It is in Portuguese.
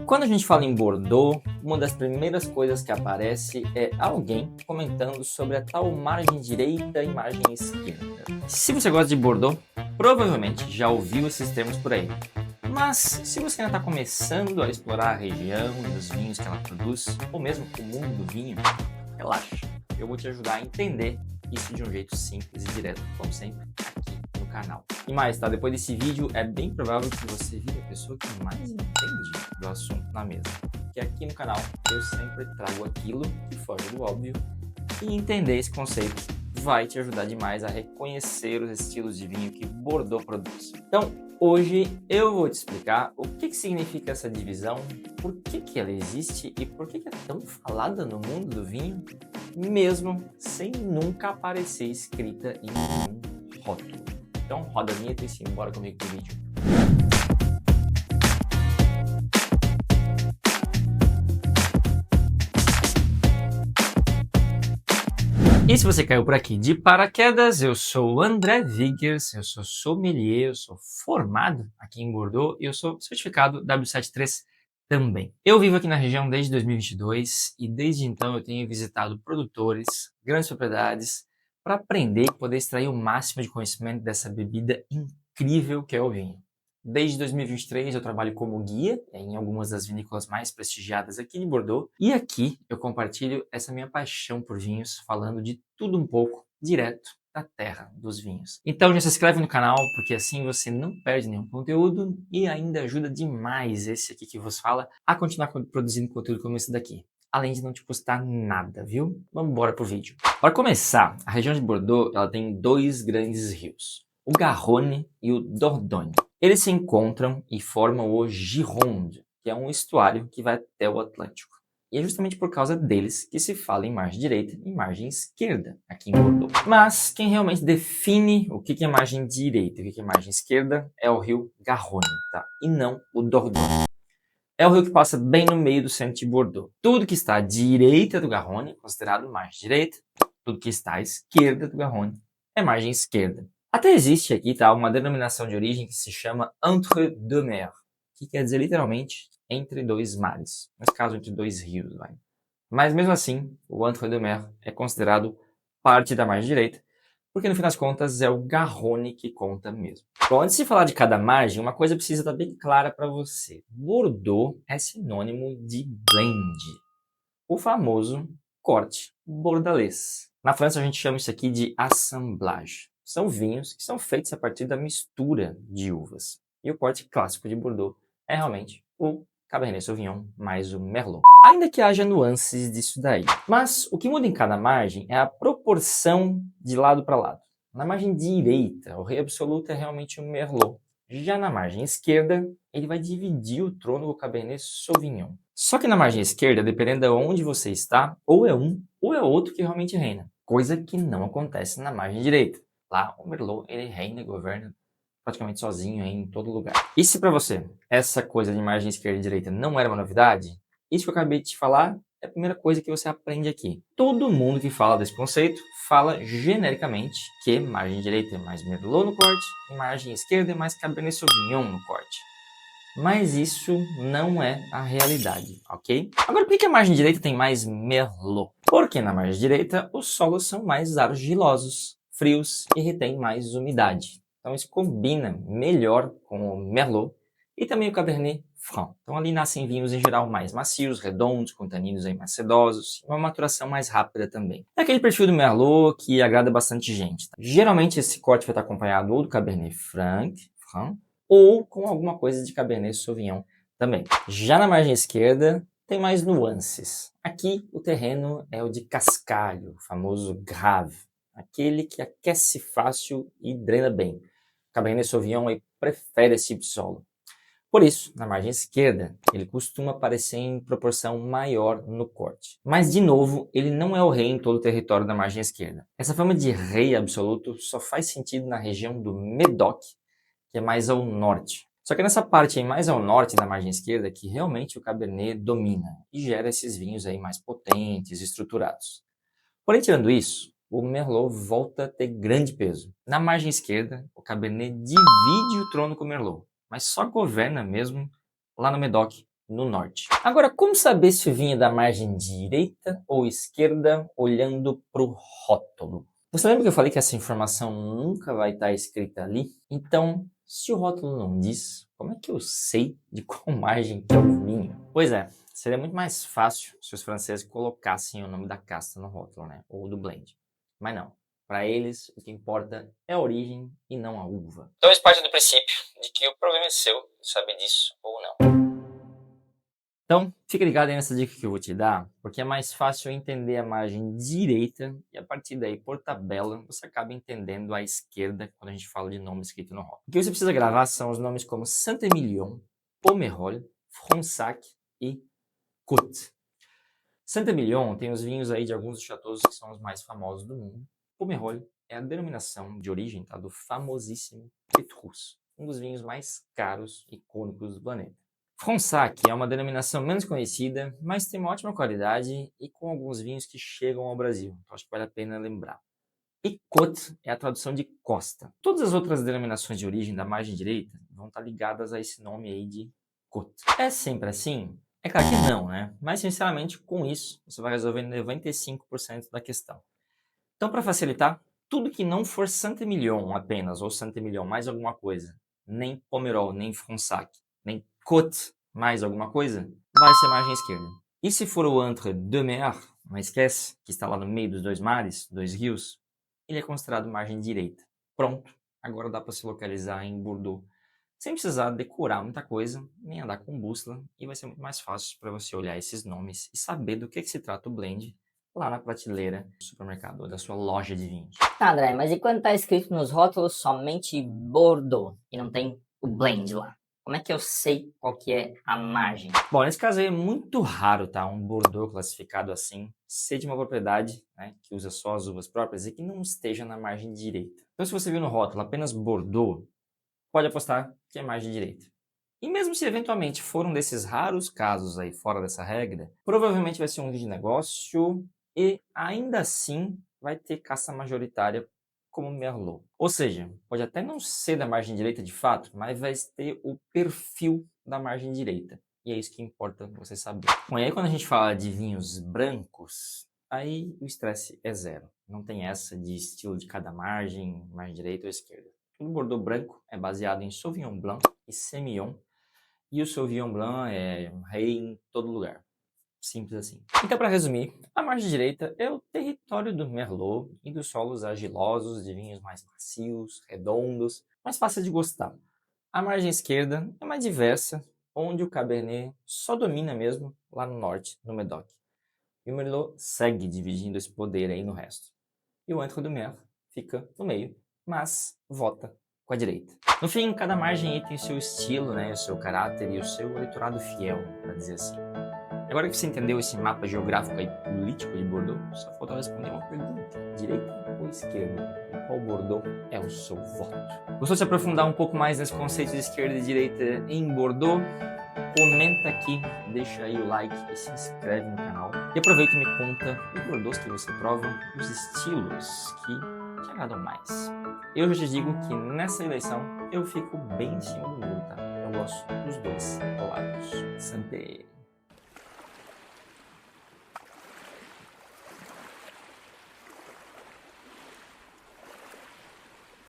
Quando a gente fala em Bordeaux, uma das primeiras coisas que aparece é alguém comentando sobre a tal margem direita e margem esquerda. Se você gosta de Bordeaux, provavelmente já ouviu esses termos por aí. Mas se você ainda está começando a explorar a região e os vinhos que ela produz, ou mesmo o mundo do vinho, relaxa, eu vou te ajudar a entender isso de um jeito simples e direto, como sempre, aqui no canal. E mais, tá? Depois desse vídeo, é bem provável que você vire a pessoa que mais entende do assunto na mesa. Porque aqui no canal eu sempre trago aquilo que foge do óbvio e entender esse conceito vai te ajudar demais a reconhecer os estilos de vinho que Bordeaux produz. Então, hoje eu vou te explicar o que significa essa divisão, por que ela existe e por que é tão falada no mundo do vinho, mesmo sem nunca aparecer escrita em nenhum rótulo. Então roda a vinheta e simbora comigo pro vídeo. E se você caiu por aqui de paraquedas, eu sou o André Wiggers, eu sou sommelier, eu sou formado aqui em Bordeaux e eu sou certificado W73 também. Eu vivo aqui na região desde 2022 e desde então eu tenho visitado produtores, grandes propriedades, para aprender e poder extrair o máximo de conhecimento dessa bebida incrível que é o vinho. Desde 2023 eu trabalho como guia em algumas das vinícolas mais prestigiadas aqui de Bordeaux e aqui eu compartilho essa minha paixão por vinhos, falando de tudo um pouco, direto da terra dos vinhos. Então já se inscreve no canal, porque assim você não perde nenhum conteúdo e ainda ajuda demais esse aqui que vos fala a continuar produzindo conteúdo como esse daqui. Além de não te custar nada, viu? Vamos embora pro vídeo. Para começar, a região de Bordeaux ela tem dois grandes rios, o Garonne e o Dordogne. Eles se encontram e formam o Gironde, que é um estuário que vai até o Atlântico. E é justamente por causa deles que se fala em margem direita e margem esquerda aqui em Bordeaux. Mas quem realmente define o que é margem direita e o que é margem esquerda é o rio Garonne, tá? E não o Dordogne. É o rio que passa bem no meio do centro de Bordeaux. Tudo que está à direita do Garonne é considerado margem direita, tudo que está à esquerda do Garonne é margem esquerda. Até existe aqui, tá, uma denominação de origem que se chama entre deux mers, que quer dizer literalmente entre dois mares, nesse caso entre dois rios, vai. Mas mesmo assim, o entre deux mers é considerado parte da margem direita, porque no fim das contas é o Garonne que conta mesmo. Bom, antes de falar de cada margem, uma coisa precisa estar bem clara para você. Bordeaux é sinônimo de blend, o famoso corte bordalês. Na França a gente chama isso aqui de assemblage. São vinhos que são feitos a partir da mistura de uvas. E o corte clássico de Bordeaux é realmente o Cabernet Sauvignon mais o Merlot. Ainda que haja nuances disso daí. Mas o que muda em cada margem é a proporção de lado para lado. Na margem direita, o rei absoluto é realmente o Merlot. Já na margem esquerda, ele vai dividir o trono do Cabernet Sauvignon. Só que na margem esquerda, dependendo de onde você está, ou é um ou é outro que realmente reina. Coisa que não acontece na margem direita. Lá, o Merlot, ele reina e governa praticamente sozinho em todo lugar. E se para você essa coisa de margem esquerda e direita não era uma novidade, isso que eu acabei de te falar é a primeira coisa que você aprende aqui. Todo mundo que fala desse conceito fala genericamente que margem direita é mais Merlot no corte e margem esquerda é mais Cabernet Sauvignon no corte. Mas isso não é a realidade, ok? Agora, por que a margem direita tem mais Merlot? Porque na margem direita os solos são mais argilosos, frios e retêm mais umidade. Então isso combina melhor com o Merlot e também o Cabernet Franc. Então ali nascem vinhos em geral mais macios, redondos, com taninos aí mais sedosos, uma maturação mais rápida também. É aquele perfil do Merlot que agrada bastante gente. Tá? Geralmente esse corte vai estar acompanhado ou do Cabernet Franc, ou com alguma coisa de Cabernet Sauvignon também. Já na margem esquerda tem mais nuances. Aqui o terreno é o de cascalho, o famoso grave, aquele que aquece fácil e drena bem. Cabernet Sauvignon prefere esse tipo de solo. Por isso, na margem esquerda, ele costuma aparecer em proporção maior no corte. Mas, de novo, ele não é o rei em todo o território da margem esquerda. Essa fama de rei absoluto só faz sentido na região do Médoc, que é mais ao norte. Só que nessa parte aí mais ao norte da margem esquerda que realmente o Cabernet domina e gera esses vinhos aí mais potentes e estruturados. Porém, tirando isso, o Merlot volta a ter grande peso. Na margem esquerda, o Cabernet divide o trono com o Merlot, mas só governa mesmo lá no Médoc, no norte. Agora, como saber se o vinho é da margem direita ou esquerda olhando para o rótulo? Você lembra que eu falei que essa informação nunca vai estar escrita ali? Então, se o rótulo não diz, como é que eu sei de qual margem que é o vinho? Pois é, seria muito mais fácil se os franceses colocassem o nome da casta no rótulo, né? Ou do blend. Mas não. Para eles, o que importa é a origem e não a uva. Então eles partem do princípio de que o problema é seu, saber disso ou não. Então, fica ligado aí nessa dica que eu vou te dar, porque é mais fácil entender a margem direita e a partir daí, por tabela, você acaba entendendo a esquerda quando a gente fala de nome escrito no rótulo. O que você precisa gravar são os nomes como Saint-Emilion, Pomerol, Fronsac e Côte. Saint-Emilion tem os vinhos aí de alguns dos chateaus que são os mais famosos do mundo. Pomerol é a denominação de origem do famosíssimo Petrus, um dos vinhos mais caros e icônicos do planeta. Fronsac é uma denominação menos conhecida, mas tem uma ótima qualidade e com alguns vinhos que chegam ao Brasil, então acho que vale a pena lembrar. E Côte é a tradução de costa. Todas as outras denominações de origem da margem direita vão estar ligadas a esse nome aí de Côte. É sempre assim? É claro que não, né? Mas sinceramente, com isso, você vai resolver 95% da questão. Então, para facilitar, tudo que não for Saint-Emilion apenas, ou Saint-Emilion mais alguma coisa, nem Pomerol, nem Fronsac, nem Côte mais alguma coisa, vai ser margem esquerda. E se for o Entre deux Mers, não esquece, que está lá no meio dos dois mares, dois rios, ele é considerado margem direita. Pronto, agora dá para se localizar em Bordeaux, sem precisar decorar muita coisa, nem andar com bússola, e vai ser muito mais fácil para você olhar esses nomes e saber do que se trata o blend lá na prateleira do supermercado ou da sua loja de vinhos. Tá, André, mas e quando tá escrito nos rótulos somente Bordeaux e não tem o blend lá? Como é que eu sei qual que é a margem? Bom, nesse caso aí é muito raro, tá? Um Bordeaux classificado assim ser de uma propriedade, né, que usa só as uvas próprias e que não esteja na margem direita. Então, se você viu no rótulo apenas Bordeaux, pode apostar que é margem direita. E mesmo se eventualmente for um desses raros casos aí fora dessa regra, provavelmente vai ser um vídeo de negócio e ainda assim vai ter caça majoritária como Merlot. Ou seja, pode até não ser da margem direita de fato, mas vai ter o perfil da margem direita. E é isso que importa você saber. Bom, e aí quando a gente fala de vinhos brancos, aí o estresse é zero. Não tem essa de estilo de cada margem, margem direita ou esquerda. O Bordeaux branco é baseado em Sauvignon Blanc e Semillon, e o Sauvignon Blanc é rei em todo lugar. Simples assim. Então, para resumir, a margem direita é o território do Merlot e dos solos argilosos, de vinhos mais macios, redondos, mais fáceis de gostar. A margem esquerda é mais diversa, onde o Cabernet só domina mesmo lá no norte, no Médoc. E o Merlot segue dividindo esse poder aí no resto. E o Entre deux Mers fica no meio, mas vota com a direita. No fim, cada margem aí tem o seu estilo, né, o seu caráter e o seu eleitorado fiel, para dizer assim. Agora que você entendeu esse mapa geográfico e político de Bordeaux, só falta responder uma pergunta: direita ou esquerda? E qual Bordeaux é o seu voto? Gostou de se aprofundar um pouco mais nesse conceito de esquerda e direita em Bordeaux? Comenta aqui, deixa aí o like e se inscreve no canal. E aproveita e me conta os Bordeaux que você prova, os estilos que te agradam mais. Eu já te digo que nessa eleição eu fico bem em cima do muro, tá? Eu gosto dos dois lados. Santé!